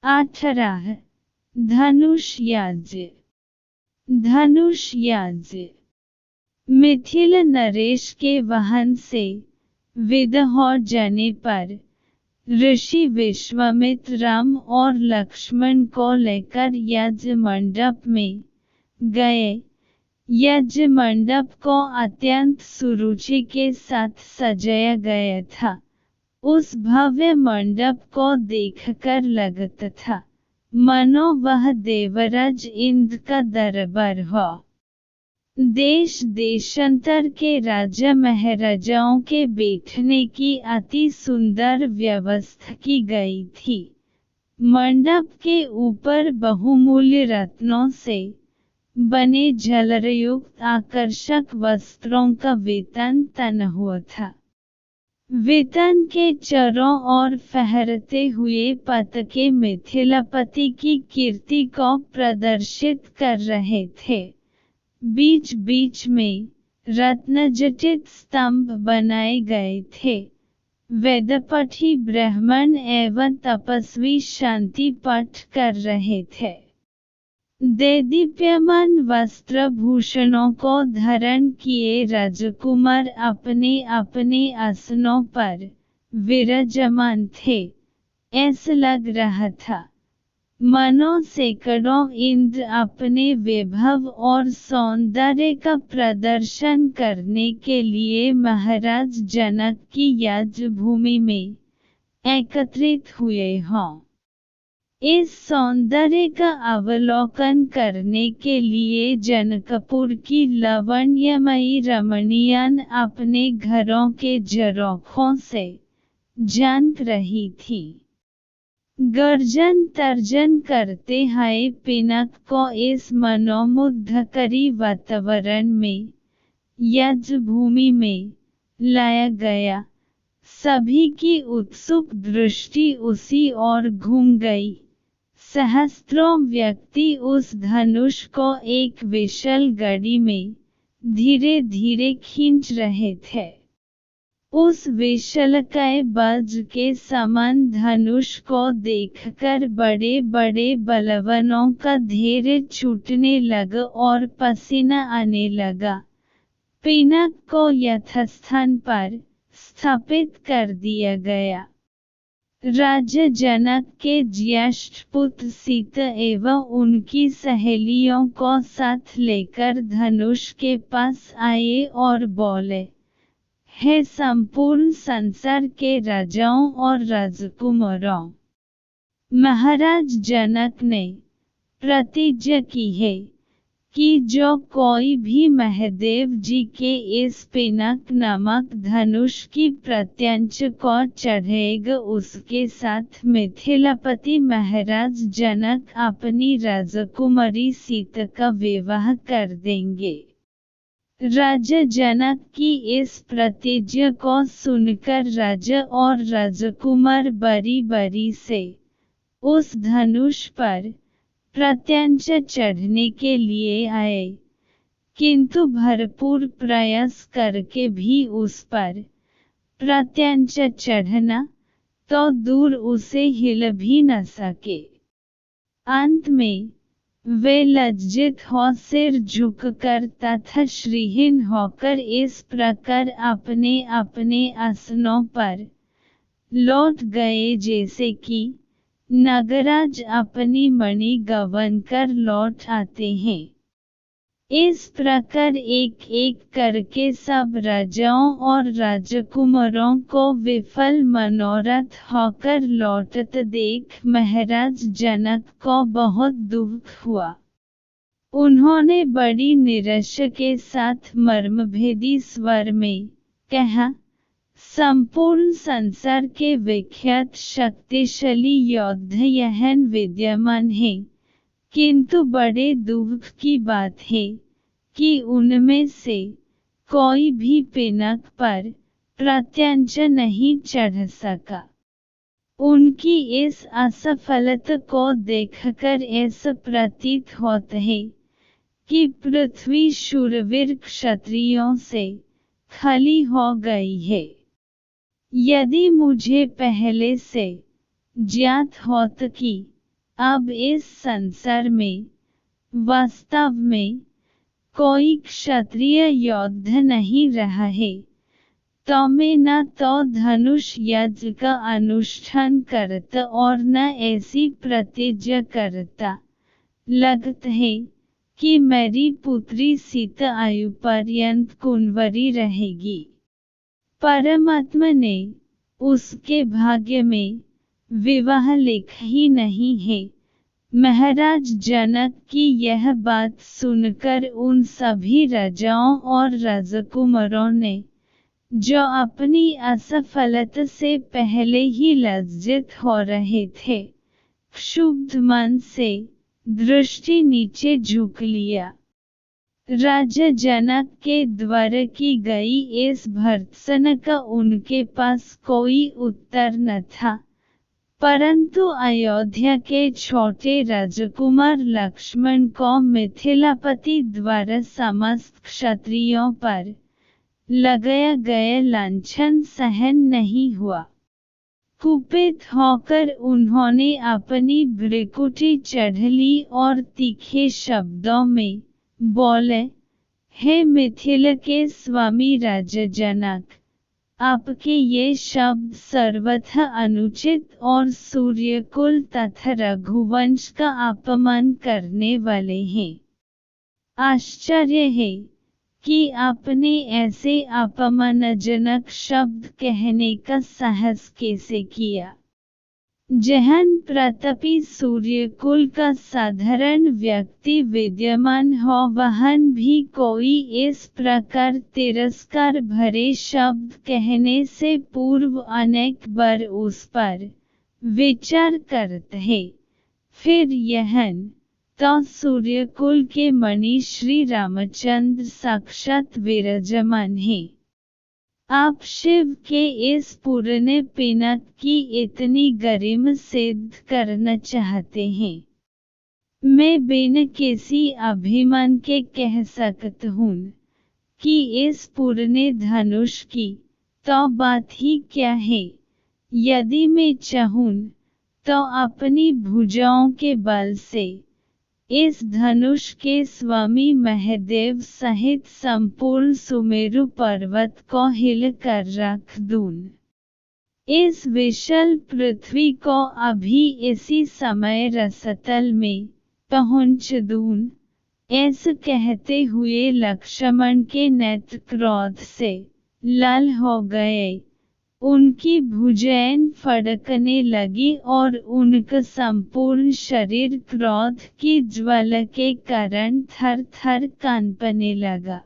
18 धनुष याज्ञ। धनुष याज्ञ मिथिल नरेश के वाहन से विदा हो जाने पर ऋषि विश्वामित्र राम और लक्ष्मण को लेकर यज्ञ मंडप में गए। यज्ञ मंडप को अत्यंत सुरुचि के साथ सजाया गया था। उस भव्य मंडप को देखकर लगता था मानो वह देवराज इंद्र का दरबार हो। देश देशांतर के राजा महाराजाओं के बैठने की अति सुंदर व्यवस्था की गई थी। मंडप के ऊपर बहुमूल्य रत्नों से बने झलरयुक्त आकर्षक वस्त्रों का वेतन तना हुआ था। वेतन के चारों ओर फहरते हुए पताके मिथिलापति की कीर्ति को प्रदर्शित कर रहे थे। बीच बीच में रत्नजटित स्तंभ बनाए गए थे। वेदपाठी ब्राह्मण एवं तपस्वी शांति पाठ कर रहे थे। देदीप्यमान वस्त्रभूषणों को धारण किए राजकुमार अपने अपने आसनों पर विराजमान थे। ऐसा लग रहा था मानो सैकड़ों इंद्र अपने वैभव और सौंदर्य का प्रदर्शन करने के लिए महाराज जनक की यज्ञ भूमि में एकत्रित हुए हों। इस सौंदर्य का अवलोकन करने के लिए जनकपुर की लावण्यमयी रमणियान अपने घरों के झरोखों से झांक रही थी। गर्जन तर्जन करते हुए पिनाक को इस मनोमुग्धकारी वातावरण में यज्ञ भूमि में लाया गया। सभी की उत्सुक दृष्टि उसी ओर घूम गई। सहस्त्रों व्यक्ति उस धनुष को एक विशाल गाड़ी में धीरे धीरे खींच रहे थे। उस विशालकाय वज्र के समान धनुष को देखकर बड़े बड़े बलवानों का धैर्य छूटने लगा और पसीना आने लगा। पिनाक को यथास्थान पर स्थापित कर दिया गया। राजा जनक के ज्येष्ठ पुत्र सीता एवं उनकी सहेलियों को साथ लेकर धनुष के पास आए और बोले, हे संपूर्ण संसार के राजाओं और राजकुमारों, महाराज जनक ने प्रतिज्ञा की है कि जो कोई भी महादेव जी के इस पिनाक नामक धनुष की प्रत्यंचा को चढ़ेगा उसके साथ मिथिलापति महाराज जनक अपनी राजकुमारी सीता का विवाह कर देंगे। राजा जनक की इस प्रतिज्ञा को सुनकर राजा और राजकुमार बारी बारी से उस धनुष पर प्रत्यंचा चढ़ने के लिए आए, किंतु भरपूर प्रयास करके भी उस पर प्रत्यंचा चढ़ना तो दूर उसे हिल भी न सके। अंत में वे लज्जित हो सिर झुककर तथा श्रीहीन होकर इस प्रकार अपने अपने आसनों पर लौट गए जैसे कि नागराज अपनी मणि गंवाकर लौट आते हैं। इस प्रकार एक एक करके सब राजाओं और राजकुमारों को विफल मनोरथ होकर लौटत देख महाराज जनक को बहुत दुख हुआ। उन्होंने बड़ी निराशा के साथ मर्मभेदी स्वर में कहा, संपूर्ण संसार के विख्यात शक्तिशाली योद्धा यहाँ विद्यमान हैं, किंतु बड़े दुख की बात है कि उनमें से कोई भी पिनाक पर प्रत्यंचा नहीं चढ़ सका। उनकी इस असफलता को देखकर ऐसा प्रतीत होता है कि पृथ्वी शूरवीर क्षत्रियों से खाली हो गई है। यदि मुझे पहले से ज्ञात होता कि अब इस संसार में वास्तव में कोई क्षत्रिय योद्ध नहीं रहा है, तो मैं न तो धनुष यज्ञ का अनुष्ठान करता और न ऐसी प्रतिज्ञा करता। लगता है कि मेरी पुत्री सीता आयु पर्यंत कुंवरी रहेगी। परमात्मा ने उसके भाग्य में विवाह लिखा ही नहीं है। महाराज जनक की यह बात सुनकर उन सभी राजाओं और राजकुमारों ने, जो अपनी असफलता से पहले ही लज्जित हो रहे थे, क्षुब्ध मन से दृष्टि नीचे झुक लिया। राजा जनक के द्वारा की गई इस भर्त्सना का उनके पास कोई उत्तर न था, परंतु अयोध्या के छोटे राजकुमार लक्ष्मण को मिथिलापति द्वारा समस्त क्षत्रियों पर लगाया गया लांछन सहन नहीं हुआ। कुपित होकर उन्होंने अपनी भ्रिकुटी चढ़ ली और तीखे शब्दों में बोले, हे मिथिला के स्वामी राजा जनक, आपके ये शब्द सर्वथा अनुचित और सूर्यकुल तथा रघुवंश का अपमान करने वाले हैं। आश्चर्य है कि आपने ऐसे अपमानजनक शब्द कहने का साहस कैसे किया। जहन प्रतापी सूर्यकुल का साधारण व्यक्ति विद्यमान हो, वहन भी कोई इस प्रकार तिरस्कार भरे शब्द कहने से पूर्व अनेक बार उस पर विचार करते हैं। फिर यहन तो सूर्यकुल के मणि श्री रामचंद्र साक्षात विराजमान हैं। आप शिव के इस पूर्ण पिनाक की इतनी गरिमा सिद्ध करना चाहते हैं। मैं बिना किसी अभिमान के कह सकता हूँ कि इस पूर्ण धनुष की तो बात ही क्या है। यदि मैं चाहूँ तो अपनी भुजाओं के बल से इस धनुष के स्वामी महादेव सहित संपूर्ण सुमेरु पर्वत को हिल कर रख दूं। इस विशाल पृथ्वी को अभी इसी समय रसतल में पहुंच दूं। ऐसा कहते हुए लक्ष्मण के नेत्र क्रोध से लाल हो गए। उनकी भुजाएं फड़कने लगी और उनका संपूर्ण शरीर क्रोध की ज्वाला के कारण थर थर कांपने लगा।